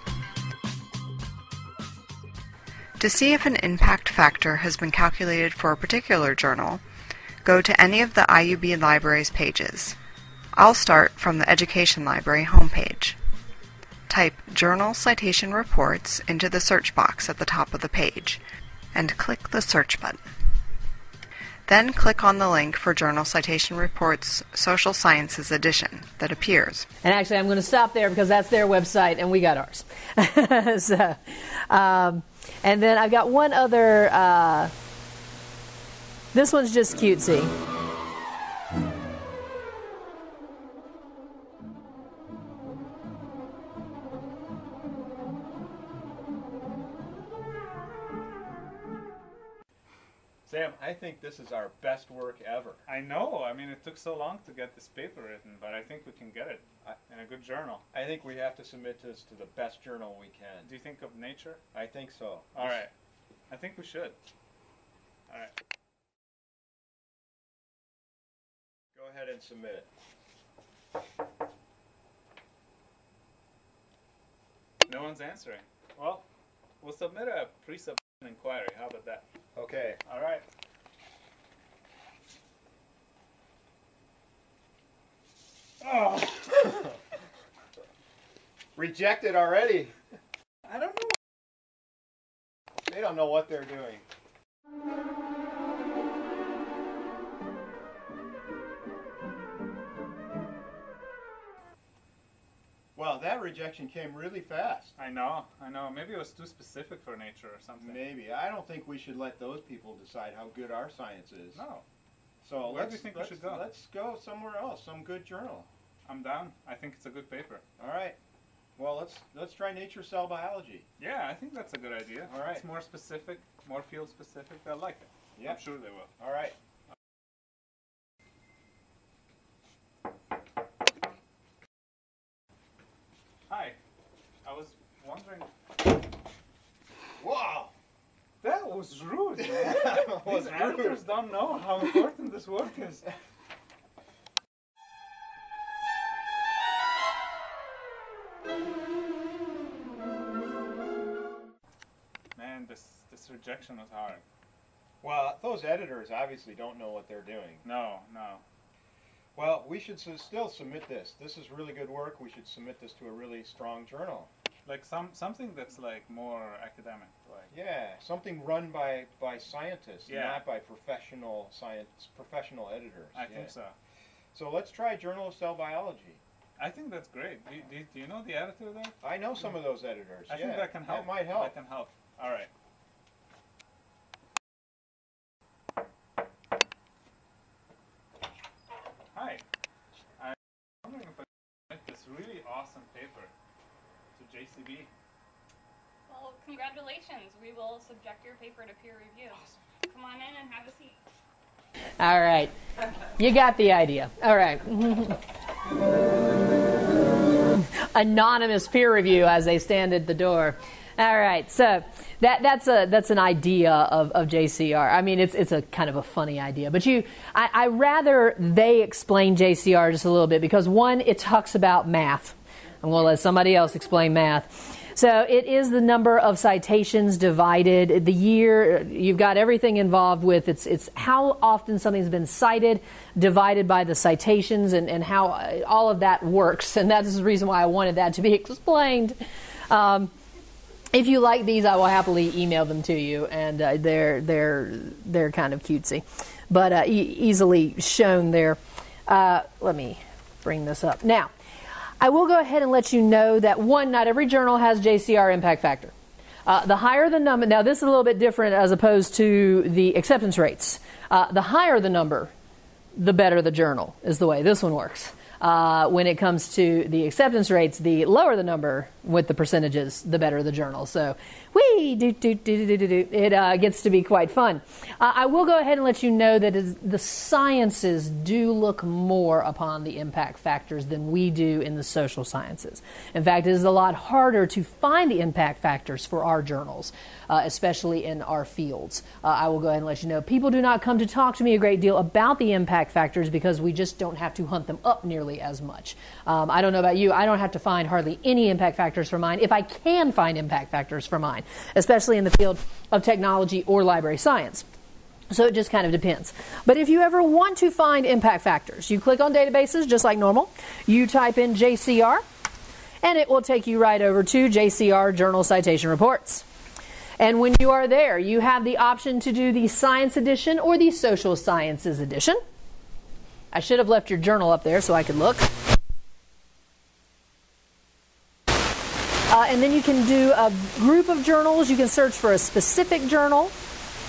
To see if an impact factor has been calculated for a particular journal, go to any of the IUB Library's pages. I'll start from the Education Library homepage. Type Journal Citation Reports into the search box at the top of the page, and click the search button. Then click on the link for Journal Citation Reports Social Sciences Edition that appears. And actually, I'm going to stop there because that's their website, and we got ours. And then I've got one other. This one's just cutesy. Sam, I think this is our best work ever. I know. I mean, it took so long to get this paper written, but I think we can get it in a good journal. I think we have to submit this to the best journal we can. Do you think of Nature? I think so. All right. I think we should. All right. Go ahead and submit it. No one's answering. Well, we'll submit a pre-submission inquiry. How about that? Okay. All right. Oh. Rejected already. I don't know. They don't know what they're doing. Well, that rejection came really fast. I know. Maybe it was too specific for Nature or something. Maybe. I don't think we should let those people decide how good our science is. No. So Where do you think we should go? Let's go somewhere else, some good journal. I'm down. I think it's a good paper. All right. Well, let's try Nature Cell Biology. Yeah, I think that's a good idea. All right. It's more specific, more field specific. They'll like it. Yeah. I'm sure they will. All right. Hi. I was wondering. Wow. That was rude, man. That was These rude. editors don't know how important this work is. Man, this rejection was hard. Well, those editors obviously don't know what they're doing. No. Well, we should still submit this. This is really good work. We should submit this to a really strong journal. Like something that's like more academic. Like Yeah, something run by scientists, Yeah. not by professional editors. I think so. So let's try Journal of Cell Biology. I think that's great. Do you know the editor there? I know some of those editors. I think that can help. That might help. That can help. All right. Hi. I'm wondering if I can submit this really awesome paper to JCB. Well, congratulations. We will subject your paper to peer review. Come on in and have a seat. All right. You got the idea. All right. Anonymous peer review as they stand at the door. All right. So that's an idea of JCR. I mean, it's a kind of a funny idea, but I rather they explain JCR just a little bit because one, it talks about math. I'm going to let somebody else explain math. So it is the number of citations divided, the year, you've got everything involved with, it's how often something's been cited, divided by the citations, and how all of that works. And that's the reason why I wanted that to be explained. If you like these, I will happily email them to you, and they're kind of cutesy, but easily shown there. Let me bring this up. Now, I will go ahead and let you know that, one, not every journal has JCR impact factor. The higher the number, now this is a little bit different as opposed to the acceptance rates. The higher the number, the better the journal is the way this one works. When it comes to the acceptance rates, the lower the number with the percentages, the better the journal. So, it gets to be quite fun. I will go ahead and let you know that the sciences do look more upon the impact factors than we do in the social sciences. In fact, it is a lot harder to find the impact factors for our journals, especially in our fields. I will go ahead and let you know people do not come to talk to me a great deal about the impact factors because we just don't have to hunt them up nearly as much. I don't know about you. I don't have to find hardly any impact factors for mine if I can find impact factors for mine, especially in the field of technology or library science. So it just kind of depends. But if you ever want to find impact factors, you click on databases just like normal. You type in JCR, and it will take you right over to JCR Journal Citation Reports. And when you are there, you have the option to do the Science Edition or the Social Sciences Edition. I should have left your journal up there so I could look. And then you can do a group of journals. You can search for a specific journal.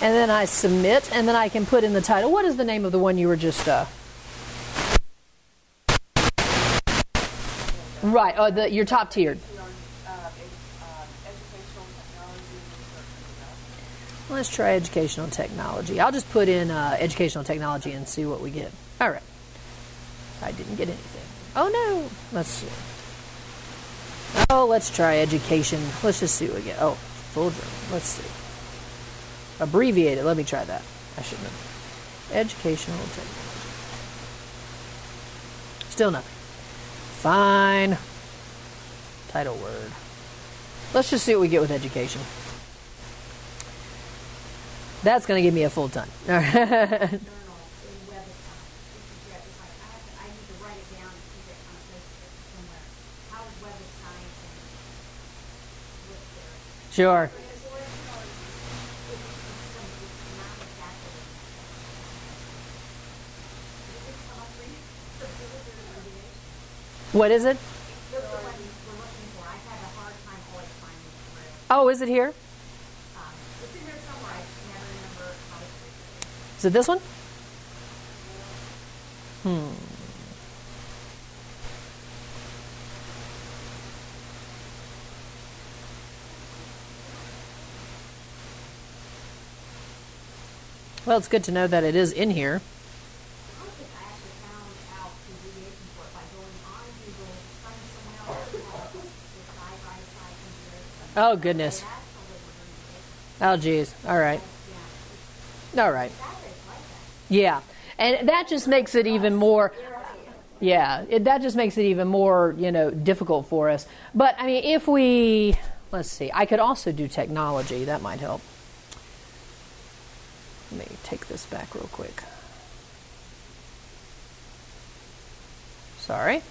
And then I submit. And then I can put in the title. What is the name of the one you were just... Right. Your top tiered. Let's try educational technology. I'll just put in educational technology and see what we get. All right. I didn't get anything. Oh, no. Let's see. Oh, let's try education. Let's just see what we get. Oh, full journal. Let's see. Abbreviated. Let me try that. I shouldn't have. Educational technology. Still nothing. Fine. Title word. Let's just see what we get with education. That's going to give me a full ton. All right. Journal in web of science. I need to write it down and keep it on a post-it somewhere. How is web of science and what's there? Sure. Because original it's not exactly. Is it come up for you? So is it an abbreviation? What is it? The one we're looking for. I've had a hard time always finding it through. Oh, is it here? It's in there somewhere. I just never remember how to read it. Is it this one? Well, it's good to know that it is in here. I don't think I actually found out the abbreviation for it by going on Google, finding someone else who has the side by side comparison. Oh, goodness. That's the abbreviation. Oh, geez. All right. Yeah. All right. Saturday's like that. Yeah. And that just makes it even more, yeah, that just makes it even more, difficult for us. But, I mean, if we, let's see, I could also do technology. That might help. Let me take this back real quick. Sorry.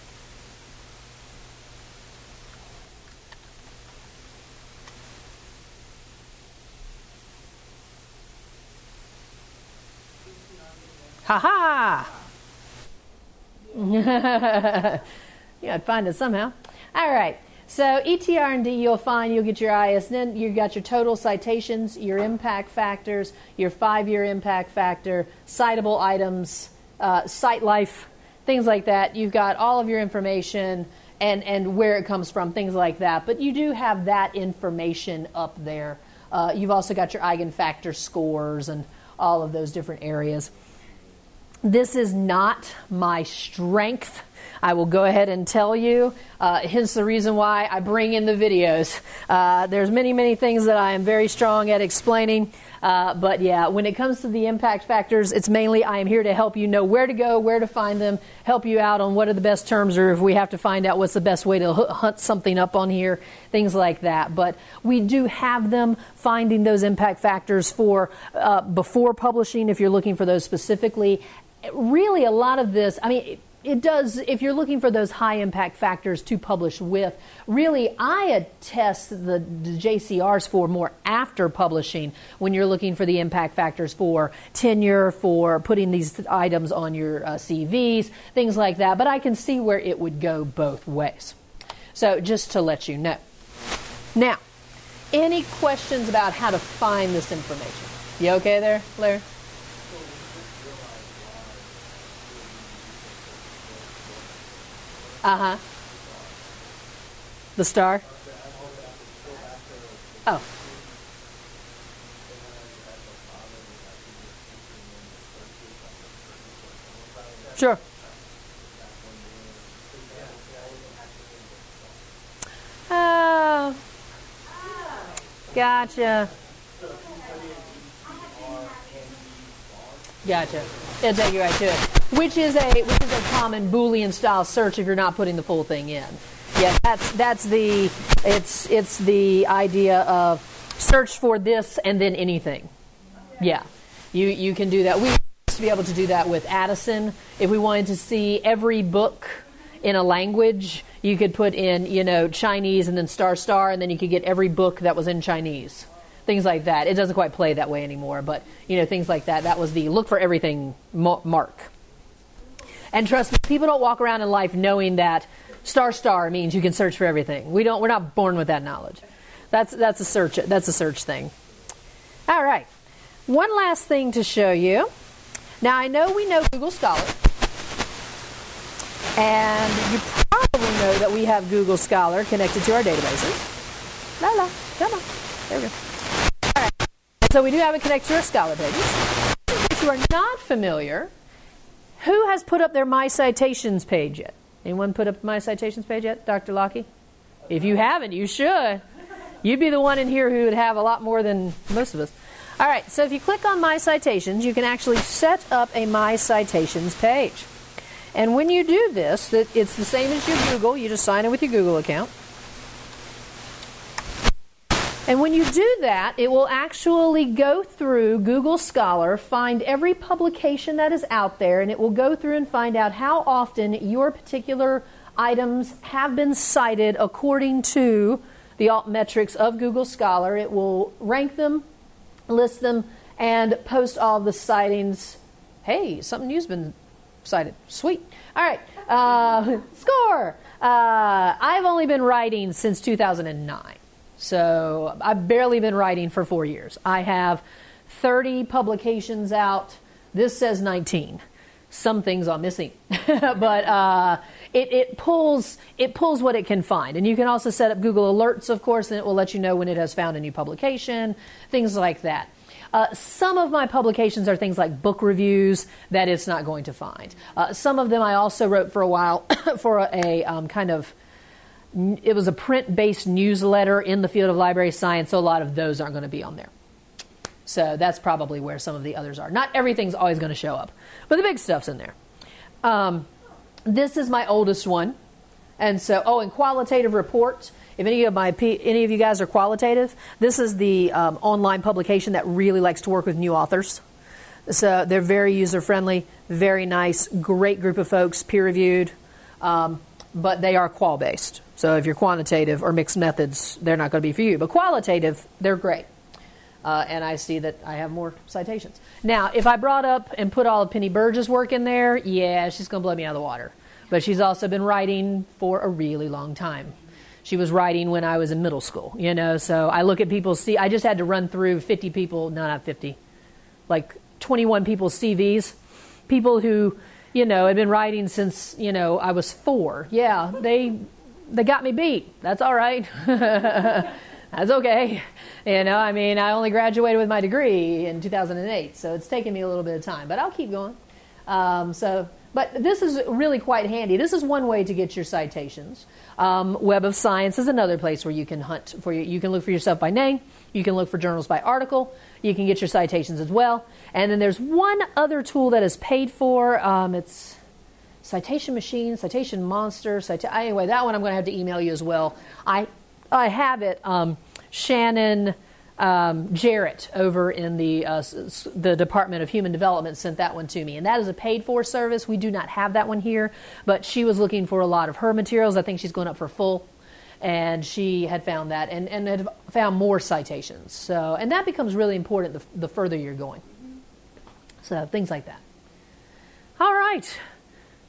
Ha-ha! Yeah, I'd find it somehow. All right. So ETR&D, you'll get your ISN, you got your total citations, your impact factors, your 5-year impact factor, citable items, site life, things like that. You've got all of your information and where it comes from, things like that. But you do have that information up there. You've also got your eigenfactor scores and all of those different areas. This is not my strength. I will go ahead and tell you, hence the reason why I bring in the videos. There's many things that I am very strong at explaining, but yeah, when it comes to the impact factors, it's mainly I am here to help you know where to go, where to find them, help you out on what are the best terms, or if we have to find out what's the best way to hunt something up on here, things like that. But we do have them, finding those impact factors for before publishing, if you're looking for those specifically. Really, a lot of this, I mean, it does, if you're looking for those high impact factors to publish with, really, I attest the JCRs for more after publishing when you're looking for the impact factors for tenure, for putting these items on your CVs, things like that. But I can see where it would go both ways. So just to let you know. Now, any questions about how to find this information? You okay there, Larry? Uh-huh. The star? Oh. Sure. Oh. Gotcha. Gotcha. It'll take you right to it. Which is a common Boolean style search if you're not putting the full thing in. Yeah, that's the it's the idea of search for this and then anything. Yeah. You can do that. We used to be able to do that with Addison. If we wanted to see every book in a language, you could put in, Chinese and then star, and then you could get every book that was in Chinese. Things like that. It doesn't quite play that way anymore, but, things like that. That was the look for everything mark. And trust me, people don't walk around in life knowing that star means you can search for everything. We're not born with that knowledge. That's a search thing. All right. One last thing to show you. Now, I know we know Google Scholar. And you probably know that we have Google Scholar connected to our databases. Come on. There we go. All right. So we do have it connected to our Scholar pages. If you are not familiar, who has put up their My Citations page yet? Anyone put up My Citations page yet, Dr. Lockie? If you haven't, you should. You'd be the one in here who would have a lot more than most of us. All right, so if you click on My Citations, you can actually set up a My Citations page. And when you do this, it's the same as your Google. You just sign in with your Google account. And when you do that, it will actually go through Google Scholar, find every publication that is out there, and it will go through and find out how often your particular items have been cited according to the alt metrics of Google Scholar. It will rank them, list them, and post all the citings. Hey, something new's been cited. Sweet. All right. Score. I've only been writing since 2009. So I've barely been writing for 4 years. I have 30 publications out. This says 19. Some things I'm missing. But it pulls what it can find. And you can also set up Google Alerts, of course, and it will let you know when it has found a new publication, things like that. Some of my publications are things like book reviews that it's not going to find. Some of them I also wrote for a while for a kind of, it was a print-based newsletter in the field of library science, so a lot of those aren't going to be on there. So that's probably where some of the others are. Not everything's always going to show up, but the big stuff's in there. This is my oldest one. And so, and qualitative reports. If any of you guys are qualitative, this is the online publication that really likes to work with new authors. So they're very user-friendly, very nice, great group of folks, peer-reviewed, but they are qual-based. So if you're quantitative or mixed methods, they're not going to be for you. But qualitative, they're great. And I see that I have more citations. Now, if I brought up and put all of Penny Burge's work in there, yeah, she's going to blow me out of the water. But she's also been writing for a really long time. She was writing when I was in middle school, so I look at people's I just had to run through 50 people, no, not 50, like 21 people's CVs, people who, had been writing since, I was 4. Yeah, they got me beat. That's all right. That's okay. I only graduated with my degree in 2008, so it's taken me a little bit of time, but I'll keep going. But this is really quite handy. This is one way to get your citations. Web of Science is another place where you can hunt for you. You can look for yourself by name. You can look for journals by article. You can get your citations as well. And then there's one other tool that is paid for. It's Citation Machine, Citation Monster. Anyway, that one I'm going to have to email you as well. I have it. Shannon Jarrett over in the Department of Human Development sent that one to me, and that is a paid-for service. We do not have that one here, but she was looking for a lot of her materials. I think she's going up for full, and she had found that and had found more citations. So, and that becomes really important the further you're going. So things like that. All right.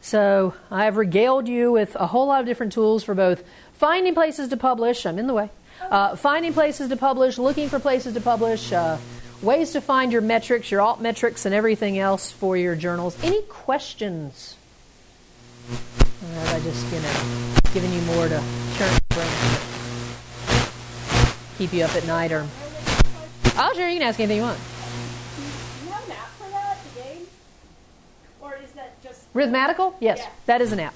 So I have regaled you with a whole lot of different tools for both finding places to publish. I'm in the way. Finding places to publish, looking for places to publish, ways to find your metrics, your alt metrics, and everything else for your journals. Any questions? Or have I just, given you more to churn your brain, keep you up at night? Or sure, you can ask anything you want. Do you have an app for that, the game? Or is that just... Rhythmatical? Yes, yeah. That is an app.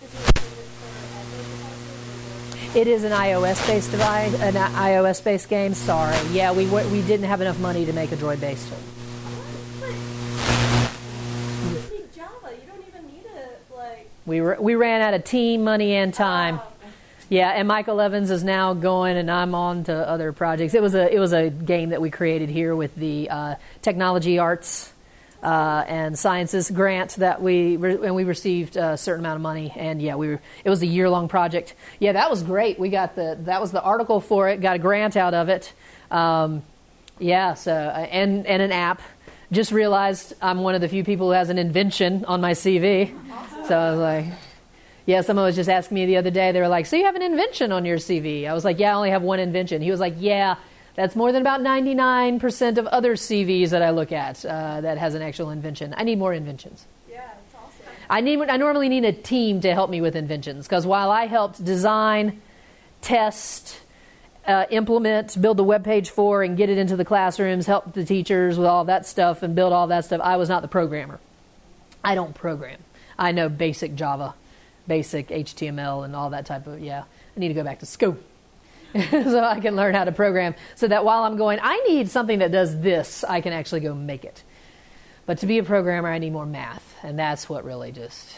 Is it for It is an iOS-based device, an iOS-based game. Sorry, yeah, we didn't have enough money to make a Droid-based. You just need Java. You don't even need it. We ran out of team money and time. Yeah, and Michael Evans is now going, and I'm on to other projects. It was a game that we created here with the Technology Arts and Sciences grant that we received a certain amount of money, and it was a year-long project. Yeah, that was great. We got that was the article for it. Got a grant out of it. And an app. Just realized I'm one of the few people who has an invention on my CV. Awesome. So I was like, yeah. Someone was just asking me the other day. They were like, "So you have an invention on your CV?" I was like, "Yeah, I only have one invention." He was like, "Yeah. That's more than about 99% of other CVs that I look at that has an actual invention. I need more inventions." Yeah, it's awesome. I normally need a team to help me with inventions, because while I helped design, test, implement, build the web page for, and get it into the classrooms, help the teachers with all that stuff and build all that stuff, I was not the programmer. I don't program. I know basic Java, basic HTML, and all that type of, I need to go back to school. so I can learn how to program so that while I'm going, I need something that does this, I can actually go make it. But to be a programmer, I need more math, and that's what really just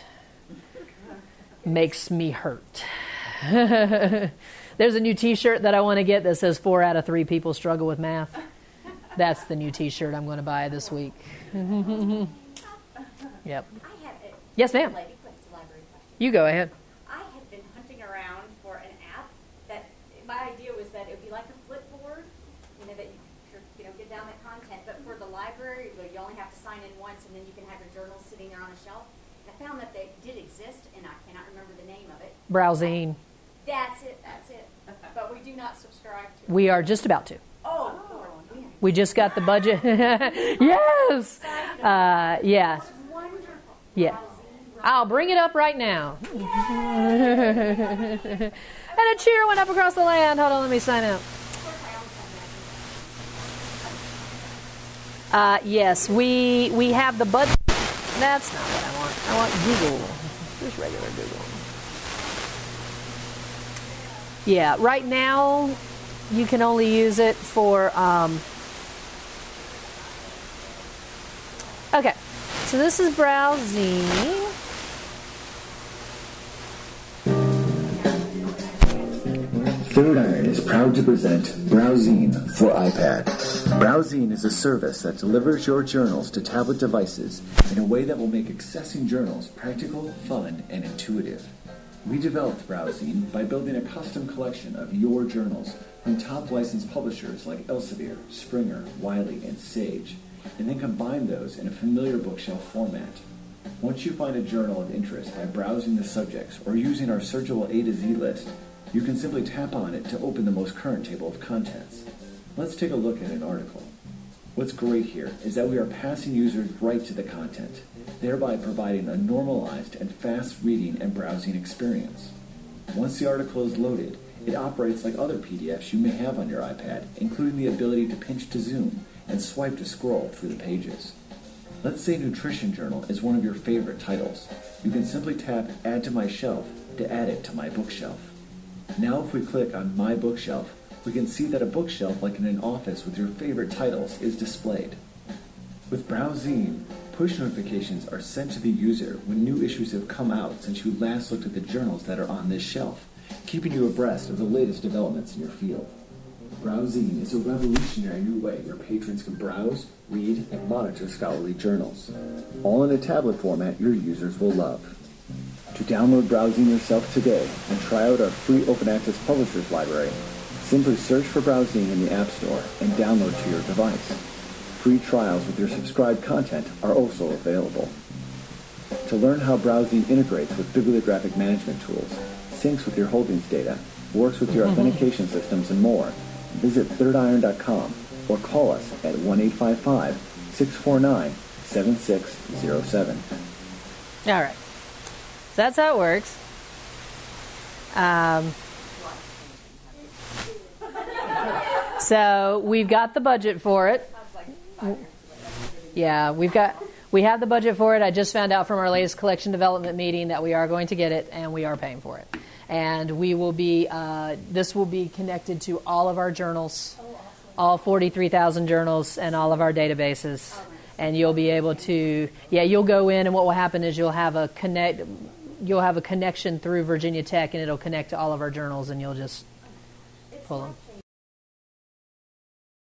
makes me hurt. There's a new T-shirt that I want to get that says 4 out of 3 people struggle with math. That's the new T-shirt I'm going to buy this week. Yep. I have a Yes, ma'am. library question. You go ahead. I have been hunting around for an app that my idea was that it would be like a flipboard, that you could, get down the content. But for the library, you only have to sign in once, and then you can have your journals sitting there on a shelf. I found that they did exist, and I cannot remember the name of it. Browsing. That's it. But we do not subscribe to it. We are just about to. Oh, Lord. We just got the budget. Yes. Yeah. Wonderful. Yeah. I'll bring it up right now. And a cheer went up across the land. Hold on, let me sign out. Yes, we have the budget. That's not what I want. I want Google. Just regular Google. Yeah, right now you can only use it for. Okay, so this is browsing. Third Iron is proud to present Browsine for iPad. Browsine is a service that delivers your journals to tablet devices in a way that will make accessing journals practical, fun, and intuitive. We developed Browsine by building a custom collection of your journals from top licensed publishers like Elsevier, Springer, Wiley, and Sage, and then combine those in a familiar bookshelf format. Once you find a journal of interest by browsing the subjects or using our searchable A to Z list, you can simply tap on it to open the most current table of contents. Let's take a look at an article. What's great here is that we are passing users right to the content, thereby providing a normalized and fast reading and browsing experience. Once the article is loaded, it operates like other PDFs you may have on your iPad, including the ability to pinch to zoom and swipe to scroll through the pages. Let's say Nutrition Journal is one of your favorite titles. You can simply tap Add to My Shelf to add it to my bookshelf. Now if we click on My Bookshelf, we can see that a bookshelf like in an office with your favorite titles is displayed. With Browsine, push notifications are sent to the user when new issues have come out since you last looked at the journals that are on this shelf, keeping you abreast of the latest developments in your field. Browsine is a revolutionary new way your patrons can browse, read, and monitor scholarly journals, all in a tablet format your users will love. To download Browsine yourself today and try out our free open access publishers library, simply search for Browsine in the App Store and download to your device. Free trials with your subscribed content are also available. To learn how Browsine integrates with bibliographic management tools, syncs with your holdings data, works with your authentication systems, and more, visit thirdiron.com or call us at 1-855-649-7607. All right. So that's how it works. So we've got the budget for it. Yeah, we have the budget for it. I just found out from our latest collection development meeting that we are going to get it, and we are paying for it. And we will be. This will be connected to all of our journals, all 43,000 journals, and all of our databases. And you'll be able to. Yeah, you'll go in, and what will happen is you'll have a connection through Virginia Tech, and it'll connect to all of our journals, and you'll just pull them.